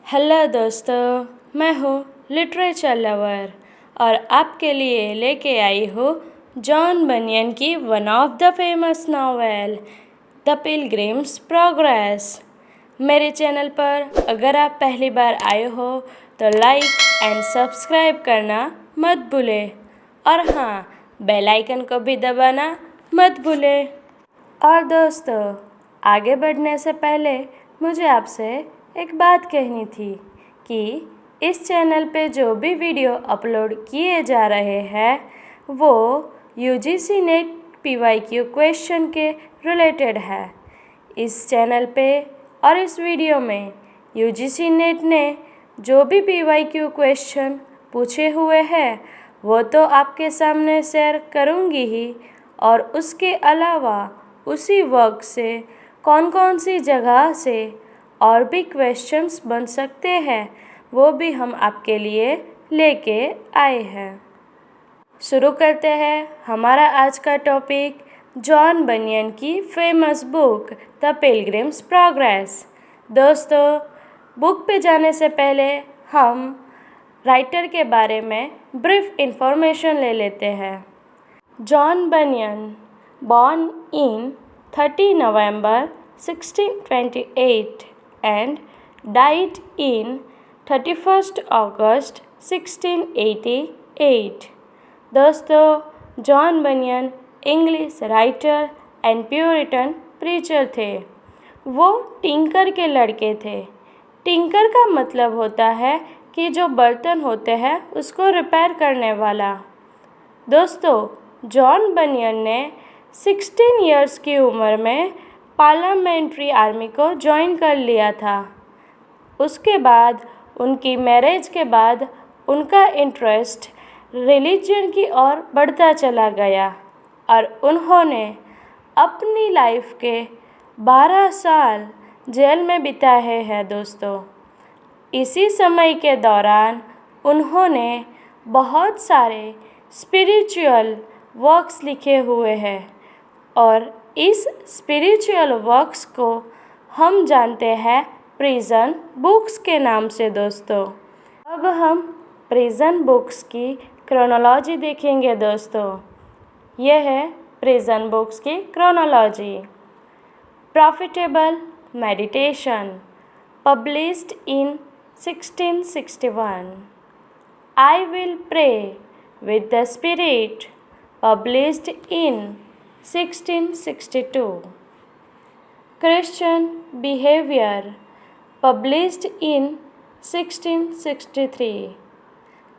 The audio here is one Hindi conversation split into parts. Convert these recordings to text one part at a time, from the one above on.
हेलो दोस्तों, मैं हूँ लिटरेचर लवर और आपके लिए लेके आई हूँ जॉन बनियन की one of the famous novel the pilgrims progress. मेरे चैनल पर अगर आप पहली बार आए हो तो लाइक एंड सब्सक्राइब करना मत भूलें और हाँ, बेल आइकन को भी दबाना मत भूलें। और दोस्तों, आगे बढ़ने से पहले मुझे आपसे एक बात कहनी थी कि इस चैनल पे जो भी वीडियो अपलोड किए जा रहे हैं वो यूजीसी नेट पीवाईक्यू क्वेश्चन के रिलेटेड है। इस चैनल पे और इस वीडियो में यूजीसी नेट ने जो भी पीवाईक्यू क्वेश्चन पूछे हुए हैं वो तो आपके सामने शेयर करूँगी ही, और उसके अलावा उसी वर्क से कौन कौन सी जगह से और भी क्वेश्चंस बन सकते हैं वो भी हम आपके लिए लेके आए हैं। शुरू करते हैं हमारा आज का टॉपिक जॉन बनियन की famous book the pilgrims progress. दोस्तों, बुक पे जाने से पहले हम राइटर के बारे में ब्रीफ इंफॉर्मेशन ले लेते हैं। John banyan born in 30 November 1628 and died in 31st August 1688। दोस्तों, John banyan English writer and Puritan preacher थे। वो टिंकर के लड़के थे। टिंकर का मतलब होता है कि जो बर्तन होते हैं उसको रिपेयर करने वाला। दोस्तों, जॉन बनियन ने 16 इयर्स की उम्र में पार्लियामेंट्री आर्मी को ज्वाइन कर लिया था। उसके बाद उनकी मैरिज के बाद उनका इंटरेस्ट रिलीजन की ओर बढ़ता चला गया और उन्होंने अपनी लाइफ के 12 साल जेल में बिताए हैं। दोस्तों, इसी समय के दौरान उन्होंने बहुत सारे स्पिरिचुअल वर्क्स लिखे हुए हैं और इस स्पिरिचुअल वर्क्स को हम जानते हैं प्रिजन बुक्स के नाम से। दोस्तों, अब हम प्रिजन बुक्स की क्रोनोलॉजी देखेंगे। दोस्तों, यह है प्रिजन बुक्स की chronology. Profitable meditation published in 1661। I will pray with the Spirit published in 1662। Christian Behavior published in 1663।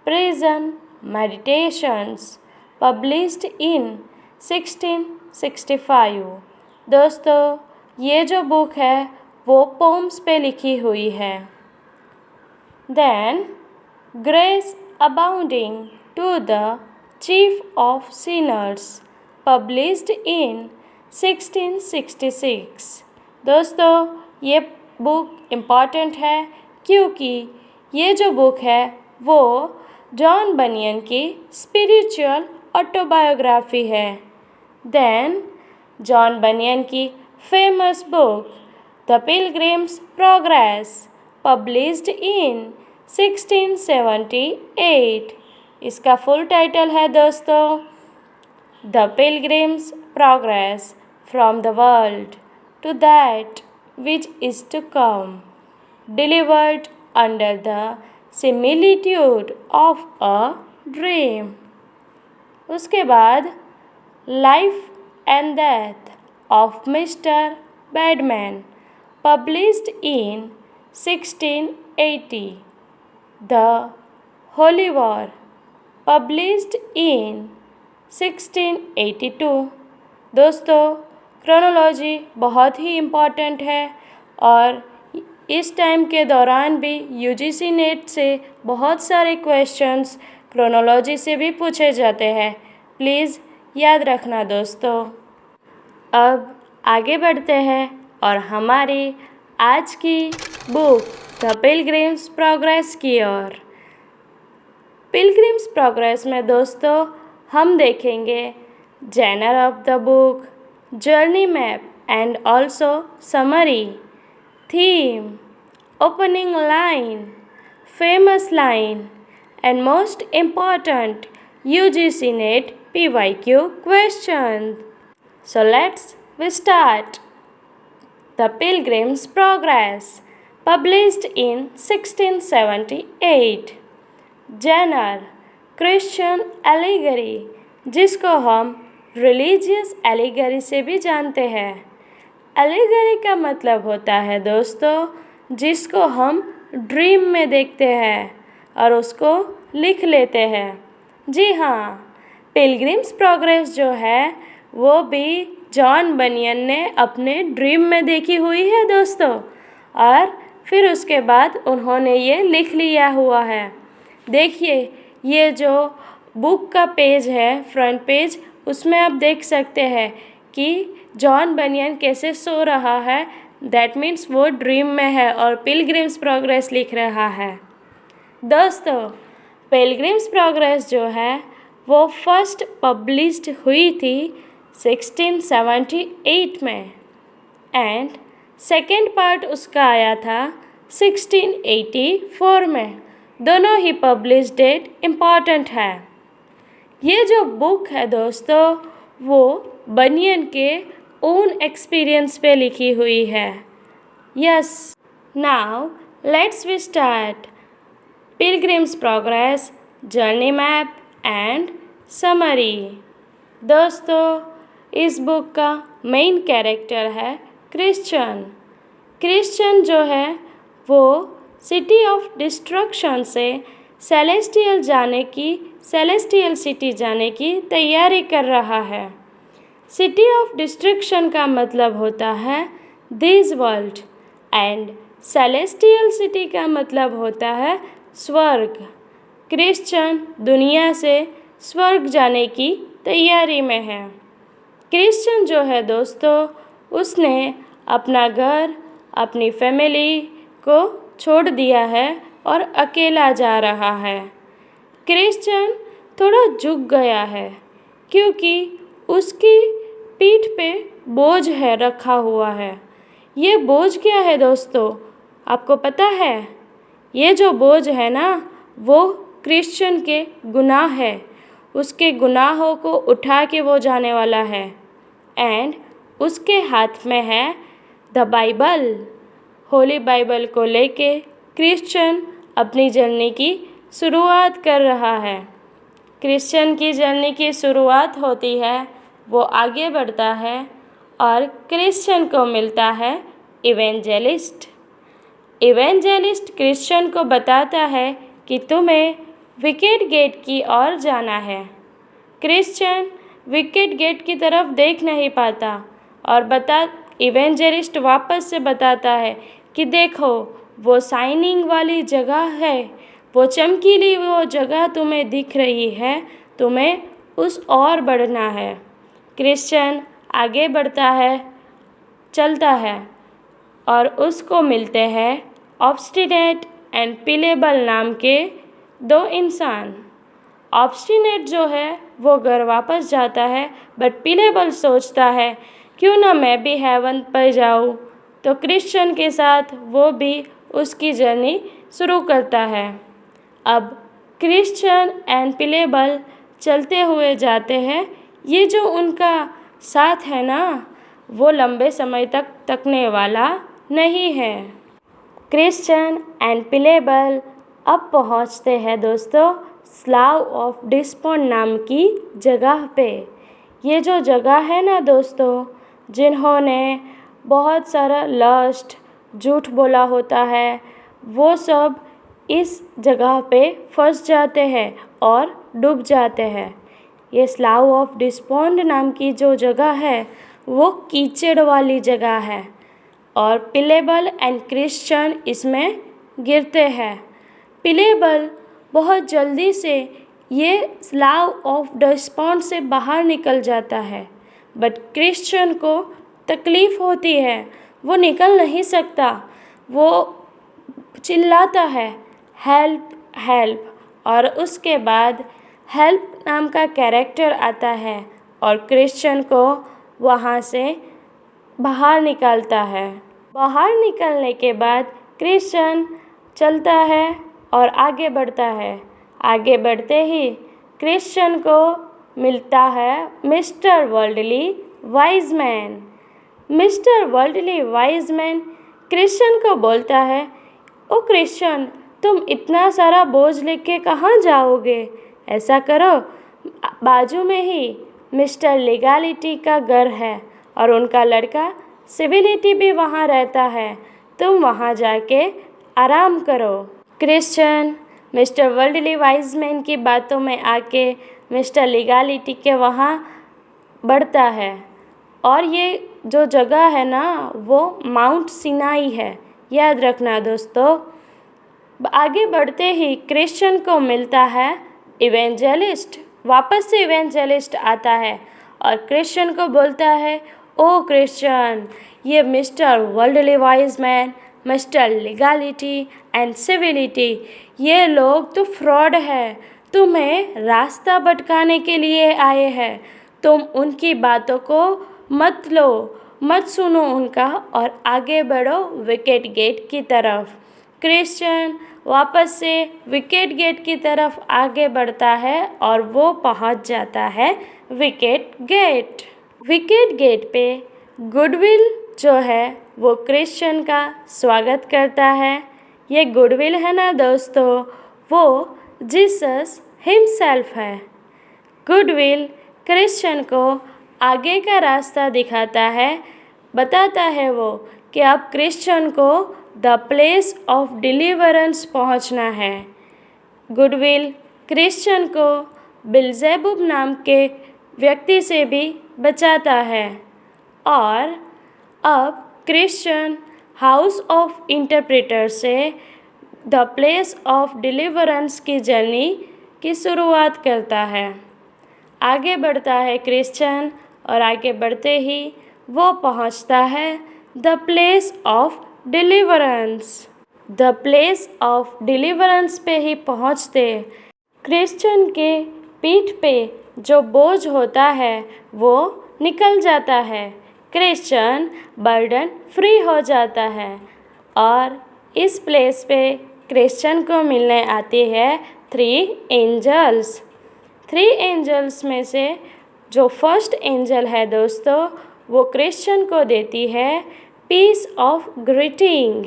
Prison Meditations published in 1665। दोस्तों, ये जो बुक है वो पोम्स पे लिखी हुई है। Then Grace Abounding to the Chief of Sinners published in 1666। दोस्तों, ये बुक इम्पॉर्टेंट है क्योंकि ये जो बुक है वो जॉन बनियन की स्पिरिचुअल ऑटोबायोग्राफी है। देन जॉन बनियन की famous book the pilgrims progress published in 1678। इसका फुल टाइटल है दोस्तों the pilgrims progress from the world to that which is to come, delivered under the similitude of a dream. उसके बाद life and death of mister Badman published in 1680। The holy war published in 1682। दोस्तों, क्रोनोलॉजी बहुत ही इम्पॉर्टेंट है और इस टाइम के दौरान भी यूजीसी नेट से बहुत सारे क्वेश्चंस क्रोनोलॉजी से भी पूछे जाते हैं। प्लीज़ याद रखना दोस्तों। अब आगे बढ़ते हैं और हमारी आज की बुक द पिलग्रिम्स प्रोग्रेस की ओर। पिलग्रिम्स प्रोग्रेस में दोस्तों हम देखेंगे genre of the book, journey map and also summary, theme, opening line, famous line, and most important UGC NET PYQ question. So let's start. The Pilgrim's Progress, published in 1678. Genre, Christian Allegory, जिसको हम रिलीजियस एलिगरी से भी जानते हैं। एलिगरी का मतलब होता है दोस्तों जिसको हम ड्रीम में देखते हैं और उसको लिख लेते हैं। जी हाँ, पिलग्रिम्स प्रोग्रेस जो है वो भी जॉन बनियन ने अपने ड्रीम में देखी हुई है दोस्तों, और फिर उसके बाद उन्होंने ये लिख लिया हुआ है। देखिए ये जो बुक का पेज है, फ्रंट पेज, उसमें आप देख सकते हैं कि जॉन बनियन कैसे सो रहा है। दैट मीन्स वो ड्रीम में है और पिलग्रिम्स प्रोग्रेस लिख रहा है। दोस्तों पिलग्रिम्स प्रोग्रेस जो है वो फर्स्ट पब्लिश्ड हुई थी 1678 में एंड सेकेंड पार्ट उसका आया था 1684 में। दोनों ही पब्लिश डेट इम्पॉर्टेंट है। ये जो बुक है दोस्तों वो बनियन के ओन एक्सपीरियंस पे लिखी हुई है। Yes, now let's we start Pilgrim's Progress journey map and summary. दोस्तों इस बुक का मेन कैरेक्टर है क्रिश्चियन। क्रिश्चियन जो है वो सिटी ऑफ डिस्ट्रक्शन से सेलेस्टियल सिटी जाने की तैयारी कर रहा है। सिटी ऑफ डिस्ट्रक्शन का मतलब होता है this world and celestial city का मतलब होता है स्वर्ग। क्रिश्चियन दुनिया से स्वर्ग जाने की तैयारी में है। क्रिश्चियन जो है दोस्तों उसने अपना घर, अपनी फैमिली को छोड़ दिया है और अकेला जा रहा है। क्रिश्चियन थोड़ा झुक गया है क्योंकि उसकी पीठ पे बोझ है रखा हुआ है। ये बोझ क्या है दोस्तों, आपको पता है? ये जो बोझ है ना वो क्रिश्चियन के गुनाह है। उसके गुनाहों को उठा के वो जाने वाला है एंड उसके हाथ में है द बाइबल। होली बाइबल को लेके क्रिश्चियन अपनी जर्नी की शुरुआत कर रहा है। क्रिश्चियन की जर्नी की शुरुआत होती है, वो आगे बढ़ता है और क्रिश्चियन को मिलता है इवेंजेलिस्ट। इवेंजेलिस्ट क्रिश्चियन को बताता है कि तुम्हें विकेट गेट की ओर जाना है। क्रिश्चियन विकेट गेट की तरफ देख नहीं पाता और इवेंजेलिस्ट वापस से बताता है कि देखो वो शाइनिंग वाली जगह है, वो चमकीली वो जगह तुम्हें दिख रही है, तुम्हें उस ओर बढ़ना है। क्रिश्चियन आगे बढ़ता है, चलता है और उसको मिलते हैं ऑब्स्टिनेट एंड पिलेबल नाम के दो इंसान। ऑब्स्टिनेट जो है वो घर वापस जाता है बट पिलेबल सोचता है क्यों ना मैं भी हेवन पर जाऊँ, तो क्रिश्चियन के साथ वो भी उसकी जर्नी शुरू करता है। अब क्रिश्चियन एंड पिलेबल चलते हुए जाते हैं। ये जो उनका साथ है ना वो लंबे समय तक तकने वाला नहीं है। क्रिश्चियन एंड पिलेबल अब पहुंचते हैं दोस्तों स्लाव ऑफ डिस्पोन नाम की जगह पे। ये जो जगह है ना दोस्तों, जिन्होंने बहुत सारा लस्ट, झूठ बोला होता है, वो सब इस जगह पे फंस जाते हैं और डूब जाते हैं। ये स्लाव ऑफ डिस्पोन्ड नाम की जो जगह है वो कीचड़ वाली जगह है और पिलेबल एंड क्रिश्चियन इसमें गिरते हैं। पिलेबल बहुत जल्दी से ये स्लाव ऑफ डिस्पोन्ड से बाहर निकल जाता है बट क्रिश्चियन को तकलीफ़ होती है, वो निकल नहीं सकता। वो चिल्लाता है हेल्प हेल्प, और उसके बाद हेल्प नाम का कैरेक्टर आता है और क्रिश्चियन को वहाँ से बाहर निकालता है। बाहर निकलने के बाद क्रिश्चियन चलता है और आगे बढ़ता है। आगे बढ़ते ही क्रिश्चियन को मिलता है mister worldly wise man. Mister worldly wise man Christian को बोलता है, ओ क्रिश्चियन, तुम इतना सारा बोझ लेके कहाँ जाओगे? ऐसा करो, बाजू में ही मिस्टर लीगलिटी का घर है और उनका लड़का सिविलिटी भी वहाँ रहता है, तुम वहाँ जाके आराम करो। Christian mister worldly wise man की बातों में आके मिस्टर लीगलिटी के वहाँ बढ़ता है और ये जो जगह है ना वो माउंट सिनाई है, याद रखना दोस्तों। आगे बढ़ते ही क्रिश्चियन को मिलता है इवेंजलिस्ट। वापस से इवेंजलिस्ट आता है और क्रिश्चियन को बोलता है, ओ क्रिश्चियन, ये mister worldly wise man, mister legality and civility, ये लोग तो फ्रॉड है, तुम्हें रास्ता भटकाने के लिए आए हैं, तुम उनकी बातों को मत लो, मत सुनो उनका और आगे बढ़ो विकेट गेट की तरफ। क्रिश्चियन वापस से विकेट गेट की तरफ आगे बढ़ता है और वो पहुंच जाता है विकेट गेट। विकेट गेट पे गुडविल जो है वो क्रिश्चियन का स्वागत करता है। ये गुडविल है ना दोस्तों, वो जीसस हिमसेल्फ है। गुडविल क्रिश्चियन को आगे का रास्ता दिखाता है, बताता है वो कि अब क्रिश्चियन को द प्लेस ऑफ डिलीवरेंस पहुंचना है। गुडविल क्रिश्चियन को बिल्जेबुब नाम के व्यक्ति से भी बचाता है और अब क्रिश्चियन हाउस ऑफ इंटरप्रेटर से द प्लेस ऑफ डिलीवरेंस की जर्नी की शुरुआत करता है। आगे बढ़ता है क्रिश्चियन और आगे बढ़ते ही वो पहुंचता है the place of deliverance. The place of deliverance पे ही पहुंचते क्रिश्चियन के पीठ पे जो बोझ होता है वो निकल जाता है। क्रिश्चियन बर्डन फ्री हो जाता है और इस प्लेस पे क्रिश्चियन को मिलने आती है 3 एंजल्स। 3 एंजल्स में से जो फर्स्ट एंजल है दोस्तों वो क्रिश्चियन को देती है पीस ऑफ ग्रीटिंग।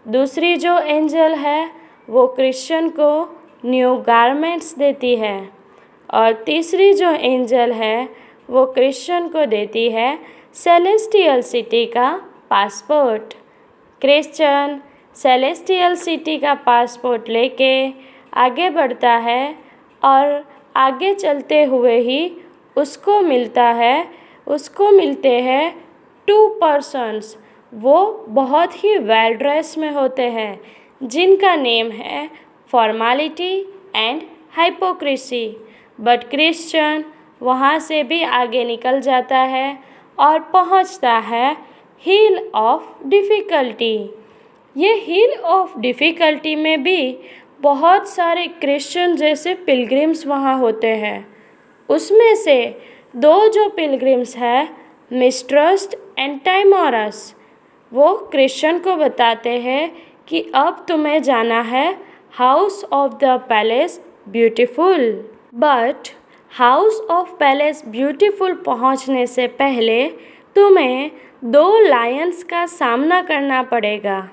दूसरी जो एंजल है वो क्रिश्चियन को न्यू गारमेंट्स देती है और तीसरी जो एंजल है वो क्रिश्चियन को देती है सेलेस्टियल सिटी का पासपोर्ट। क्रिश्चियन सेलेस्टियल सिटी का पासपोर्ट लेके आगे बढ़ता है और आगे चलते हुए ही उसको मिलते हैं 2 पर्सन्स। वो बहुत ही वेल ड्रेस में होते हैं जिनका नेम है formality and hypocrisy. But Christian वहाँ से भी आगे निकल जाता है और पहुँचता है हिल ऑफ डिफ़िकल्टी। ये हिल ऑफ डिफ़िकल्टी में भी बहुत सारे क्रिश्चियन जैसे पिलग्रिम्स वहाँ होते हैं। उसमें से 2 जो पिलग्रिम्स हैं मिस्ट्रस्ट एंड टाइमोरस, वो क्रिश्चियन को बताते हैं कि अब तुम्हें जाना है house of the palace beautiful. But house of palace beautiful पहुंचने से पहले तुम्हें 2 लायंस का सामना करना पड़ेगा।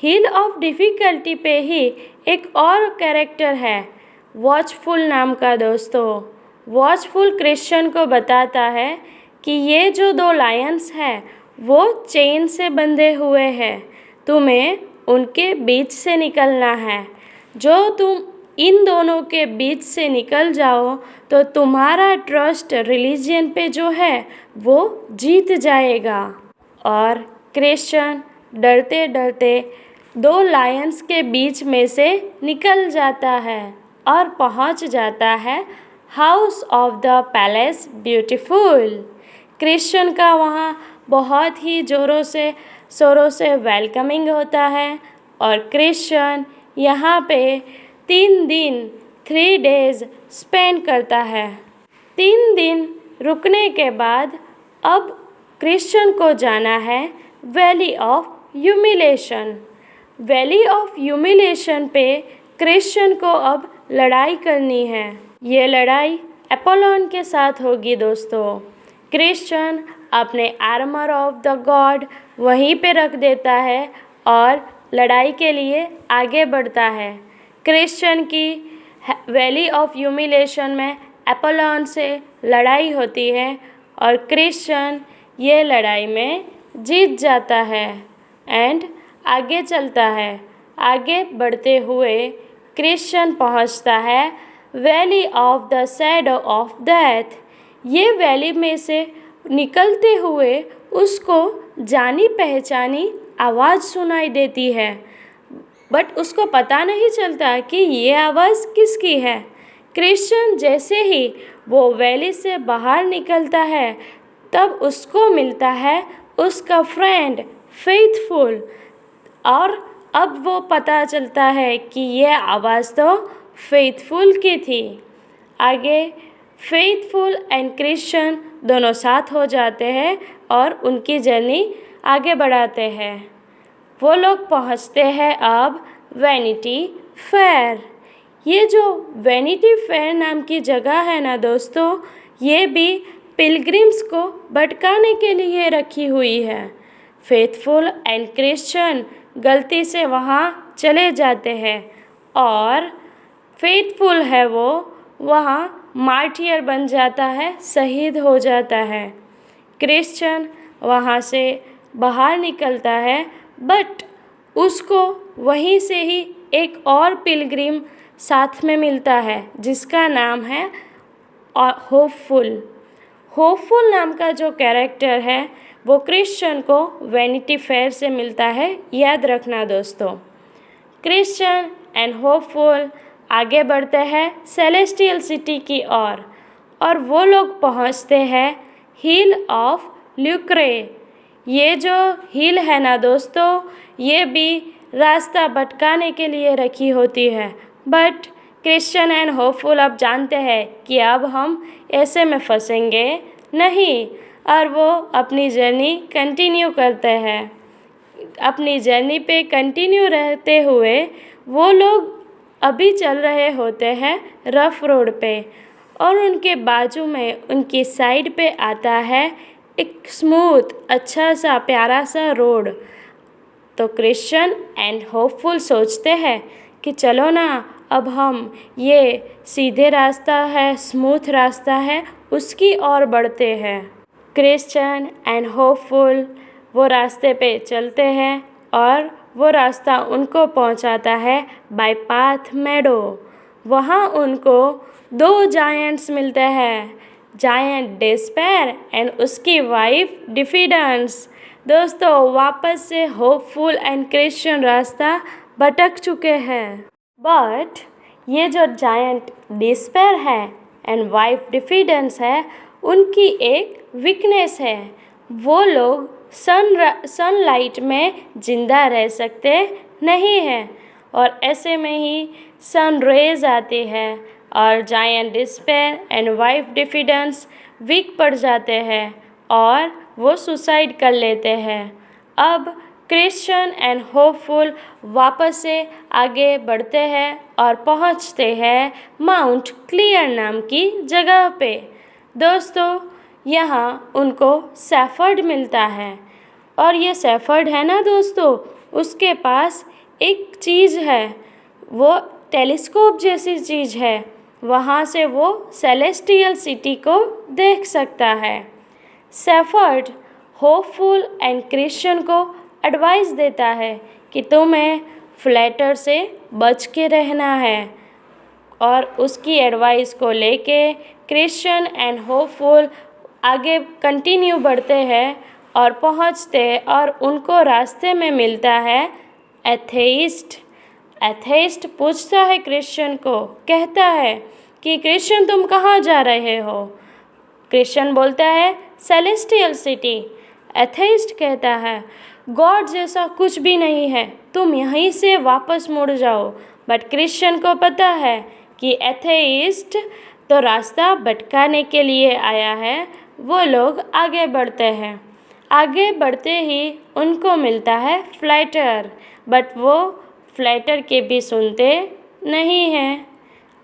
हिल ऑफ डिफ़िकल्टी पे ही एक और कैरेक्टर है वॉचफुल नाम का दोस्तों। वॉचफुल क्रिश्चियन को बताता है कि ये जो 2 लायंस हैं वो चेन से बंधे हुए हैं, तुम्हें उनके बीच से निकलना है। जो तुम इन दोनों के बीच से निकल जाओ तो तुम्हारा ट्रस्ट रिलीजन पे जो है वो जीत जाएगा। और क्रिश्चियन डरते डरते 2 लायंस के बीच में से निकल जाता है और पहुंच जाता है house of the palace beautiful. Christian का वहाँ बहुत ही ज़ोरों से शोरों से वेलकमिंग होता है और क्रिश्चियन यहाँ पे 3 दिन 3 डेज़ स्पेंड करता है। 3 दिन रुकने के बाद अब क्रिश्चियन को जाना है valley of humiliation. Valley of humiliation पे क्रिश्चियन को अब लड़ाई करनी है। ये लड़ाई अपोलोन के साथ होगी दोस्तों। क्रिश्चियन अपने आर्मर ऑफ द गॉड वहीं पे रख देता है और लड़ाई के लिए आगे बढ़ता है। क्रिश्चियन की वैली ऑफ ह्यूमिलेशन में अपोलोन से लड़ाई होती है और क्रिश्चियन ये लड़ाई में जीत जाता है एंड आगे चलता है। आगे बढ़ते हुए क्रिश्चियन पहुंचता है valley of the shadow of death. ये वैली में से निकलते हुए उसको जानी पहचानी आवाज़ सुनाई देती है, बट उसको पता नहीं चलता कि ये आवाज़ किसकी है। क्रिश्चियन जैसे ही वो वैली से बाहर निकलता है तब उसको मिलता है उसका फ्रेंड फेथफुल, और अब वो पता चलता है कि ये आवाज़ तो फेथफुल की थी। आगे फेथफुल एंड क्रिश्चियन दोनों साथ हो जाते हैं और उनकी जर्नी आगे बढ़ाते हैं। वो लोग पहुंचते हैं अब वैनिटी फेयर। ये जो वैनिटी फेयर नाम की जगह है ना दोस्तों, ये भी पिलग्रिम्स को भटकाने के लिए रखी हुई है। फेथफुल एंड क्रिश्चियन गलती से वहाँ चले जाते हैं और फेथफुल है वो वहाँ मार्टियर बन जाता है, शहीद हो जाता है। क्रिश्चियन वहाँ से बाहर निकलता है, बट उसको वहीं से ही एक और पिलग्रिम साथ में मिलता है जिसका नाम है होपफुल। होपफुल नाम का जो कैरेक्टर है वो क्रिश्चियन को वैनिटी फेयर से मिलता है, याद रखना दोस्तों। क्रिश्चियन एंड होपफुल आगे बढ़ते हैं सेलेस्टियल सिटी की ओर और वो लोग पहुंचते हैं हिल ऑफ ल्यूक्रे। ये जो हिल है ना दोस्तों, ये भी रास्ता भटकाने के लिए रखी होती है, बट क्रिश्चियन एंड होपफुल अब जानते हैं कि अब हम ऐसे में फंसेंगे नहीं, और वो अपनी जर्नी कंटिन्यू करते हैं। अपनी जर्नी पे कंटिन्यू रहते हुए वो लोग अभी चल रहे होते हैं रफ रोड पे, और उनके बाजू में उनकी साइड पे आता है एक स्मूथ अच्छा सा प्यारा सा रोड। तो क्रिश्चियन एंड होपफुल सोचते हैं कि चलो ना, अब हम ये सीधे रास्ता है, स्मूथ रास्ता है, उसकी ओर बढ़ते हैं। क्रिश्चियन एंड होपफुल वो रास्ते पे चलते हैं और वो रास्ता उनको पहुंचाता है बाय पाथ मेडो। वहाँ उनको दो जायंट्स मिलते हैं, जायंट डिस्पेयर एंड उसकी वाइफ डिफिडेंस। दोस्तों वापस से होपफुल एंड क्रिश्चियन रास्ता भटक चुके हैं, बट ये जो जायंट डिस्पेयर है एंड वाइफ डिफिडेंस है, उनकी एक वीकनेस है। वो लोग सनलाइट में ज़िंदा रह सकते नहीं हैं, और ऐसे में ही सन रेज आती है और giant despair and wife diffidence weak पड़ जाते हैं और वो सुसाइड कर लेते हैं। अब क्रिश्चियन एंड होपफुल वापस से आगे बढ़ते हैं और पहुंचते हैं माउंट क्लियर नाम की जगह पे। दोस्तों यहाँ उनको सेफर्ड मिलता है, और ये सेफर्ड है ना दोस्तों, उसके पास एक चीज़ है, वो टेलीस्कोप जैसी चीज़ है। वहाँ से वो सेलेस्टियल सिटी को देख सकता है। सेफर्ड होपफुल एंड क्रिश्चियन को एडवाइस देता है कि तुम्हें फ्लैटर से बच के रहना है, और उसकी एडवाइस को लेके क्रिश्चियन एंड होपफुल आगे कंटिन्यू बढ़ते हैं और पहुंचते हैं, और उनको रास्ते में मिलता है एथेइस्ट। एथेइस्ट पूछता है क्रिश्चियन को, कहता है कि क्रिश्चियन तुम कहाँ जा रहे हो? क्रिश्चियन बोलता है सेलेस्टियल सिटी। एथेइस्ट कहता है गॉड जैसा कुछ भी नहीं है, तुम यहीं से वापस मुड़ जाओ। बट क्रिश्चियन को पता है कि एथेइस्ट तो रास्ता भटकाने के लिए आया है। वो लोग आगे बढ़ते हैं। आगे बढ़ते ही उनको मिलता है फ्लैटर। बट वो फ्लैटर के भी सुनते नहीं हैं।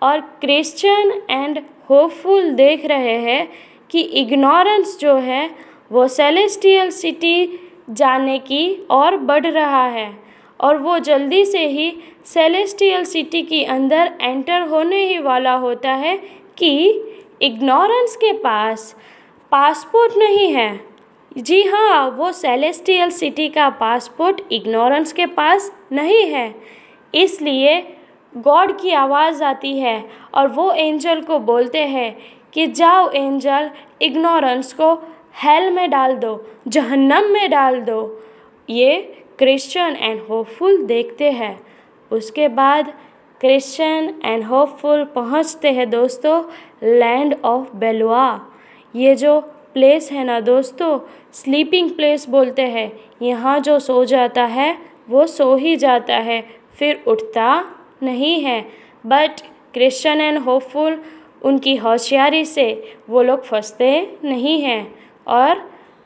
और क्रिश्चियन एंड होपफुल देख रहे हैं कि इग्नोरेंस जो है वो सेलेस्टियल सिटी जाने की ओर बढ़ रहा है और वो जल्दी से ही सेलेस्टियल सिटी के अंदर एंटर होने ही वाला होता है कि इग्नोरेंस के पास पासपोर्ट नहीं है। जी हाँ, वो सेलेस्टियल सिटी का पासपोर्ट इग्नोरेंस के पास नहीं है। इसलिए गॉड की आवाज़ आती है और वो एंजल को बोलते हैं कि जाओ एंजल, इग्नोरेंस को हेल में डाल दो, जहन्नम में डाल दो। ये क्रिश्चियन एंड होपफुल देखते हैं। उसके बाद क्रिश्चियन एंड होपफुल पहुंचते हैं दोस्तों लैंड ऑफ बेलुआ। ये जो प्लेस है ना दोस्तों, स्लीपिंग प्लेस बोलते हैं। यहाँ जो सो जाता है वो सो ही जाता है, फिर उठता नहीं है। बट क्रिश्चियन एंड होपफुल उनकी होशियारी से वो लोग फंसते नहीं हैं और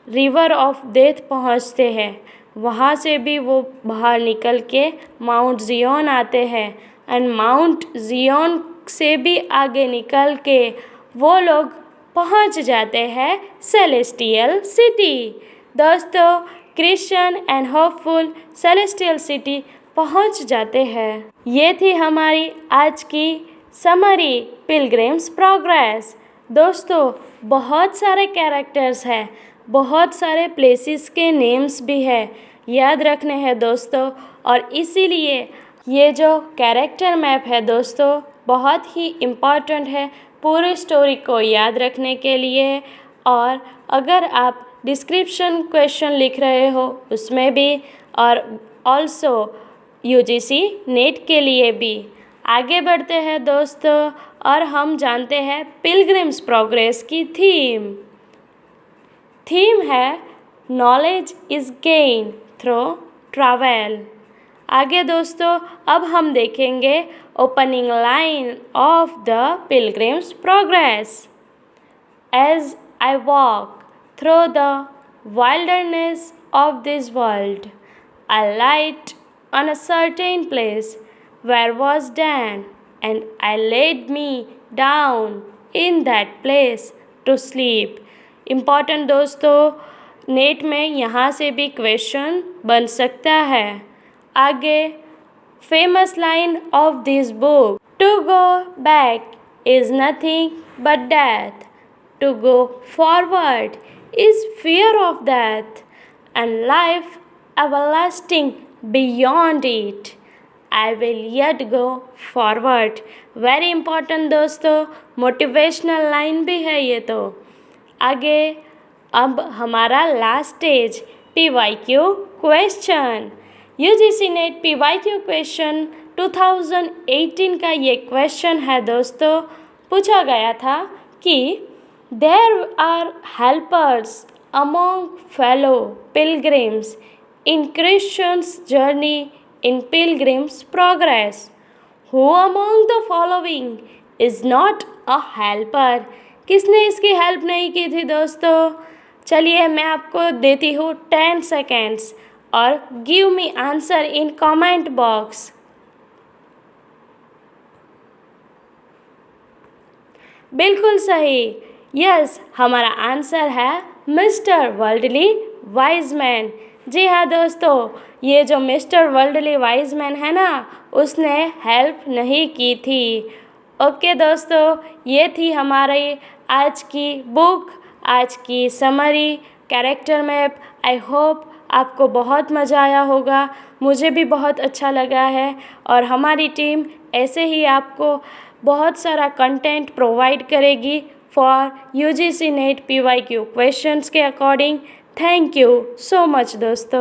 रिवर ऑफ डेथ पहुँचते हैं। वहाँ से भी वो बाहर निकल के माउंट जियोन आते हैं एंड माउंट जियोन से भी आगे निकल के वो लोग पहुँच जाते हैं सेलेस्टियल सिटी। दोस्तों, Christian and hopeful celestial city पहुँच जाते हैं। ये थी हमारी आज की समरी पिलग्रिम्स प्रोग्रेस। दोस्तों, बहुत सारे कैरेक्टर्स हैं, बहुत सारे प्लेसेस के नेम्स भी है, याद रखने हैं दोस्तों। और इसीलिए ये जो कैरेक्टर मैप है दोस्तों बहुत ही इम्पॉर्टेंट है पूरी स्टोरी को याद रखने के लिए। और अगर आप डिस्क्रिप्शन क्वेश्चन लिख रहे हो उसमें भी, और ऑल्सो यूजीसी नेट के लिए भी। आगे बढ़ते हैं दोस्तों और हम जानते हैं पिलग्रिम्स प्रोग्रेस की थीम है knowledge is gain through travel. आगे दोस्तों अब हम देखेंगे opening line of the pilgrims Progress. As I walk through the wilderness of this world, I light on a certain place where was Dan, and I laid me down in that place to sleep। Important दोस्तों, नेट में यहाँ से भी क्वेश्चन बन सकता है। आगे famous line of this book, to go back is nothing but death, to go forward is fear of death, and life everlasting beyond it, I will yet go forward। Very important दोस्तों, मोटिवेशनल लाइन भी है ये तो। आगे अब हमारा last stage PYQ question. UGC NET PYQ question 2018 का ये क्वेश्चन है दोस्तों। पूछा गया था कि there are helpers among fellow pilgrims in Christian's journey in Pilgrim's Progress, who among the following is not a helper? किसने इसकी हेल्प नहीं की थी दोस्तों? चलिए मैं आपको देती हूँ 10 सेकेंड्स और give me answer in comment box. बिल्कुल सही, यस, हमारा आंसर है मिस्टर वर्ल्डली वाइजमैन। जी हाँ दोस्तों, ये जो मिस्टर वर्ल्डली वाइजमैन है ना, उसने हेल्प नहीं की थी। ओके दोस्तों, ये थी हमारी आज की बुक, आज की summary character map. I hope आपको बहुत मज़ा आया होगा, मुझे भी बहुत अच्छा लगा है। और हमारी टीम ऐसे ही आपको बहुत सारा कंटेंट प्रोवाइड करेगी for UGC NET PYQ questions के according. Thank you so much दोस्तों।